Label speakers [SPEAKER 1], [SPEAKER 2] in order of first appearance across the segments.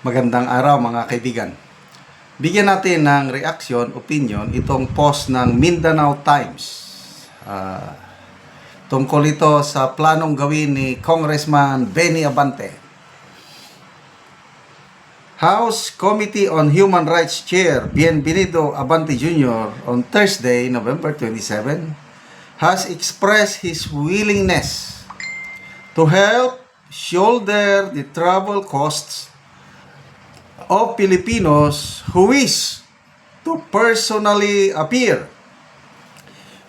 [SPEAKER 1] Magandang araw mga kaibigan. Bigyan natin ng reaction, opinion, itong post ng Mindanao Times. Tungkol ito sa planong gawin ni Congressman Benny Abante. House Committee on Human Rights Chair Bienvenido Abante Jr. on Thursday, November 27, has expressed his willingness to help shoulder the travel costs of Filipinos who wish to personally appear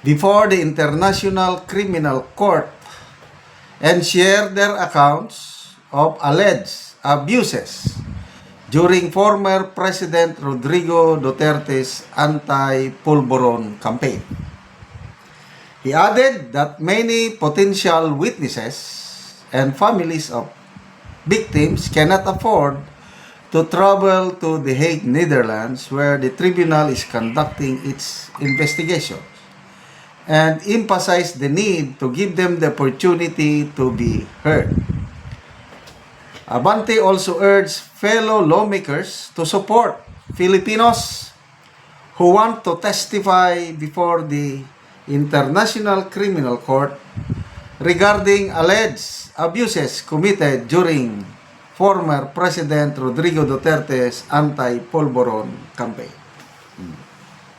[SPEAKER 1] before the International Criminal Court and share their accounts of alleged abuses during former President Rodrigo Duterte's anti-pulburon campaign. He added that many potential witnesses and families of victims cannot afford to travel to The Hague, Netherlands, where the tribunal is conducting its investigation, and emphasized the need to give them the opportunity to be heard. Abante also urged fellow lawmakers to support Filipinos who want to testify before the International Criminal Court regarding alleged abuses committed during former President Rodrigo Duterte's anti-pulburon campaign.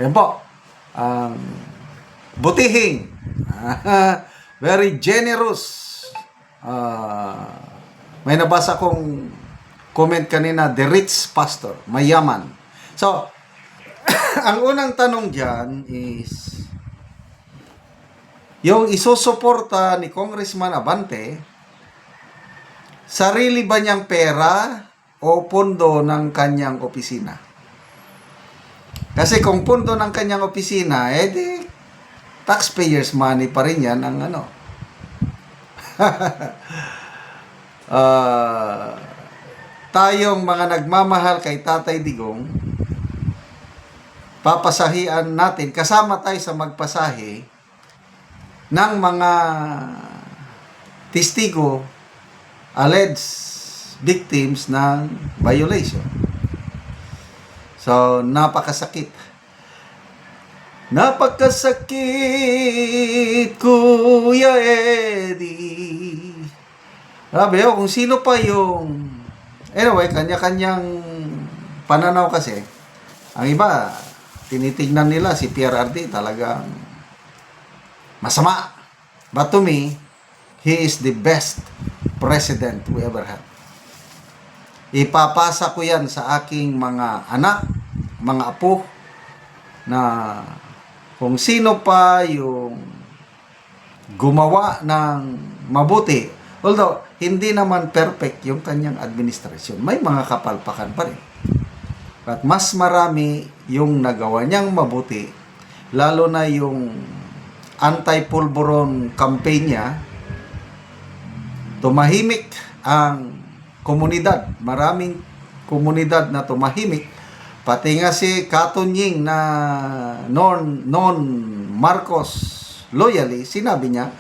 [SPEAKER 1] Yan po, butihing, very generous. May nabasa kong comment kanina, the rich pastor, mayaman. So, ang unang tanong dyan is, yung isusuporta ni Congressman Abante, sarili ba niyang pera o pondo ng kanyang opisina? Kasi kung pondo ng kanyang opisina, di taxpayers money pa rin yan ang ano. Tayong mga nagmamahal kay Tatay Digong, papasahian natin, kasama tayo sa magpasahi ng mga testigo, alleged victims ng violation. So, napakasakit. Napakasakit, Kuya Eddie. Sabi ko, kung sino pa yung... Anyway, kanya-kanyang pananaw kasi. Ang iba, tinitignan nila si PRRD talagang masama. But to me, he is the best president we ever had. Ipapasa ko yan sa aking mga anak, mga apo, na kung sino pa yung gumawa ng mabuti. Although, hindi naman perfect yung kanyang administrasyon. May mga kapalpakan pa rin. At mas marami yung nagawa niyang mabuti, lalo na yung anti-pulburon campaign niya. Tumahimik ang komunidad. Maraming komunidad na tumahimik. Pati nga si Katunying na non-Marcos loyally, sinabi niya,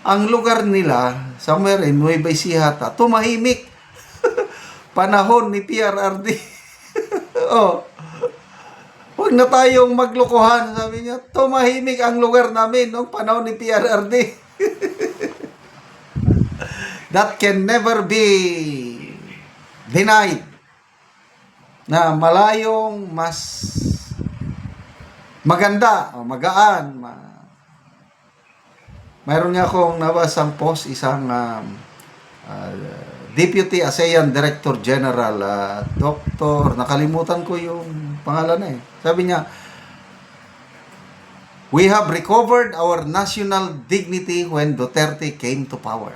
[SPEAKER 1] ang lugar nila, somewhere in Nueva Ecija, tumahimik. Panahon ni PRRD. Oh. Huwag na tayong maglokohan, sabi niya. Tumahimik ang lugar namin noong panahon ni PRRD. That can never be denied. Na malayong mas maganda, o magaan. Mayroon niya akong nabasang post, isang Deputy ASEAN Director General, Dr. nakalimutan ko yung pangalan na eh. Sabi niya, "We have recovered our national dignity when Duterte came to power."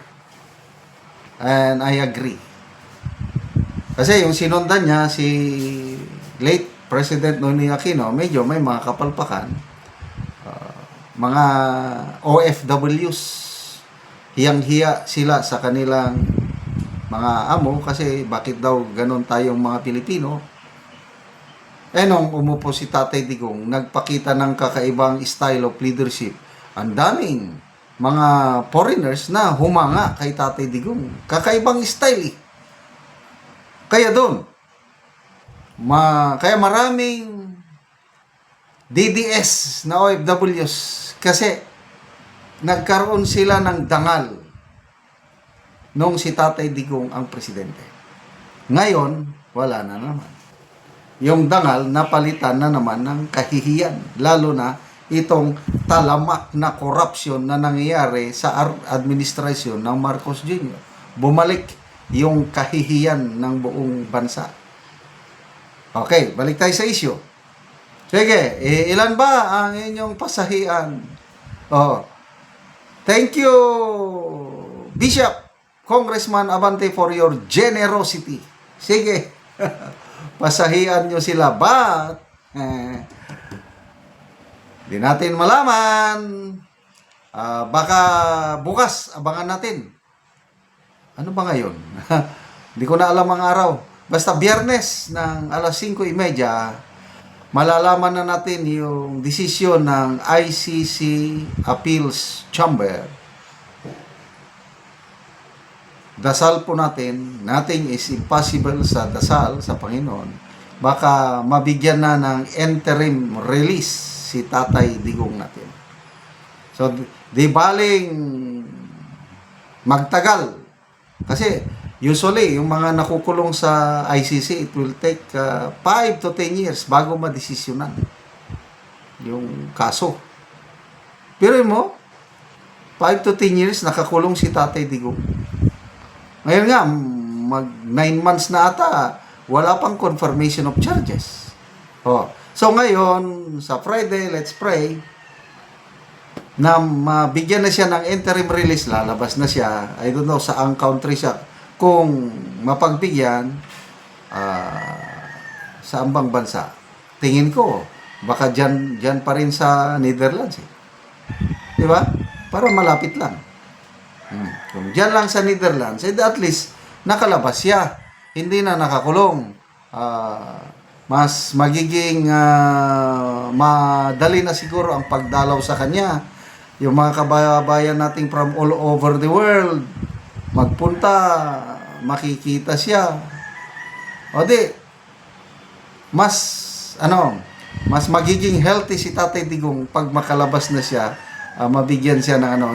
[SPEAKER 1] And I agree. Kasi yung sinundan niya, si late President Noynoy Aquino, medyo may mga kapalpakan. Mga OFWs, hiyang-hiya sila sa kanilang mga amo kasi bakit daw ganon tayong mga Pilipino. Nung umupo si Tatay Digong, nagpakita ng kakaibang style of leadership. Ang daming mga foreigners na humanga kay Tatay Digong. Kakaibang style eh. Kaya doon, Kaya maraming DDS na OFWs kasi nagkaroon sila ng dangal nung si Tatay Digong ang presidente. Ngayon, wala na naman. Yung dangal, napalitan na naman ng kahihiyan. Lalo na itong talamak na korupsyon na nangyayari sa administrasyon ng Marcos Jr. Bumalik yung kahihiyan ng buong bansa. Okay, balik tayo sa issue. Sige, ilan ba ang inyong pasahian? Oh, thank you, Bishop, Congressman Abante, for your generosity. Sige, pasahian nyo sila. But, di natin malaman. Baka bukas, abangan natin. Ano ba ngayon? Hindi ko na alam ang araw. Basta Biyernes ng alas 5:30, malalaman na natin yung desisyon ng ICC Appeals Chamber. Dasal po natin. Nothing is impossible sa dasal sa Panginoon. Baka mabigyan na ng interim release si Tatay Digong natin. So, di baling magtagal. Kasi, usually, yung mga nakukulong sa ICC, it will take 5 to 10 years bago madesisyonan yung kaso. Pero mo, 5 to 10 years nakakulong si Tatay Digong. Ngayon nga, mag 9 months na ata, wala pang confirmation of charges. So ngayon, sa Friday, let's pray na mabigyan na siya ng interim release, lalabas na siya. I don't know saang country siya. Kung mapagbigyan, sa ambang bansa, tingin ko, baka dyan pa rin sa Netherlands. Di ba? Para malapit lang. Kung dyan lang sa Netherlands, at least nakalabas siya. Hindi na nakakulong. Mas magiging madali na siguro ang pagdalaw sa kanya. Yung mga kababayan nating from all over the world, magpunta, makikita siya. O di, mas magiging healthy si Tatay Digong pag makalabas na siya, mabigyan siya ng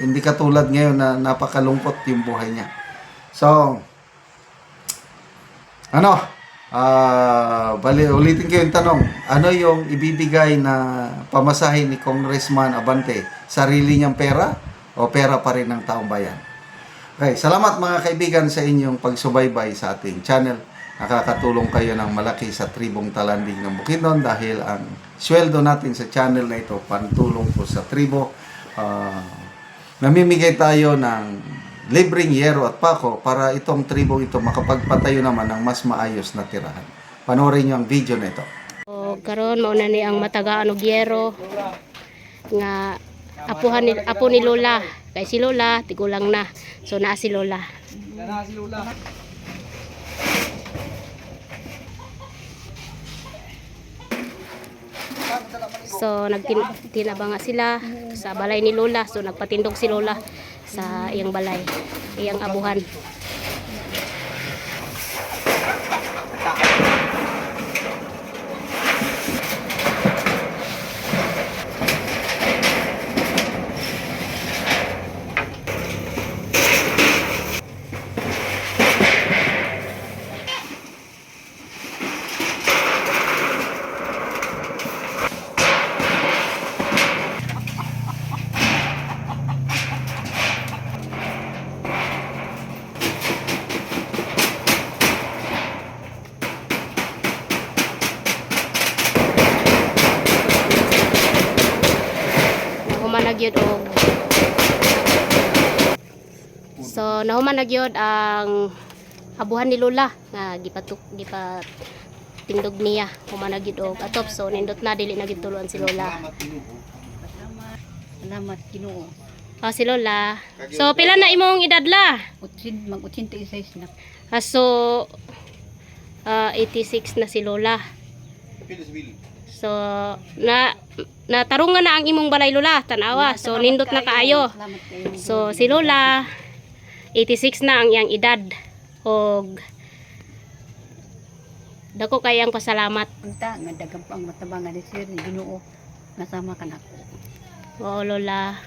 [SPEAKER 1] hindi katulad ngayon na napakalungkot yung buhay niya. So, ulitin ko yung tanong, ano yung ibibigay na pamasahe ni Congressman Abante? Sarili niyang pera o pera pa rin ng taong bayan? Okay, salamat mga kaibigan sa inyong pagsubaybay sa ating channel. Nakakatulong kayo ng malaki sa tribong Talanding ng Bukidnon dahil ang sweldo natin sa channel na ito, pantulong po sa tribo. Namimigay tayo ng libreng yero at pako para itong tribong ito makapagpatayo naman ng mas maayos na tirahan. Panoorin niyo ang video na ito.
[SPEAKER 2] Karon mauna ni ang matagaan og yero nga apo ni Lola. Kay si Lola tigulang na. So naa si Lola. So nagtinabanga sila sa balay ni Lola. So nagpatindog si Lola sa iyang balay, iyang abuhan. Nagyod og so nahuman nagyod ang abuhan ni Lola nga gipatindog niya human nagyod og atop. So nindot na dili na gituluan si Lola.
[SPEAKER 3] Salamat Ginoo.
[SPEAKER 2] Si Lola. So pila na imong edad la?
[SPEAKER 3] Mag-86 na.
[SPEAKER 2] So 86 na si Lola. So natarungan na ang imong balay Lola, tanawa. So nindot na kaayo. So si Lola 86 na ang iyang edad. Og dako kayang pasalamat.
[SPEAKER 3] Unta nga dagang pa ang matabangan ni Sir ni Ginoo nasama ka nako.
[SPEAKER 2] Oo Lola.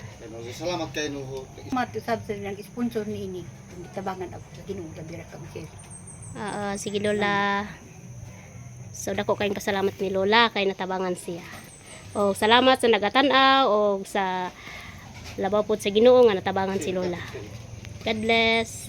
[SPEAKER 1] Salamat kay Nuho.
[SPEAKER 3] Matusab sa nang sponsor ni ini. Gitabangan ako sa Ginoo labira ka Sir.
[SPEAKER 2] Sige Lola. So dako kayong pasalamat ni Lola kay natabangan siya. O salamat sa nagatanaw o sa labaw po sa Ginoo nga natabangan si Lola. God bless.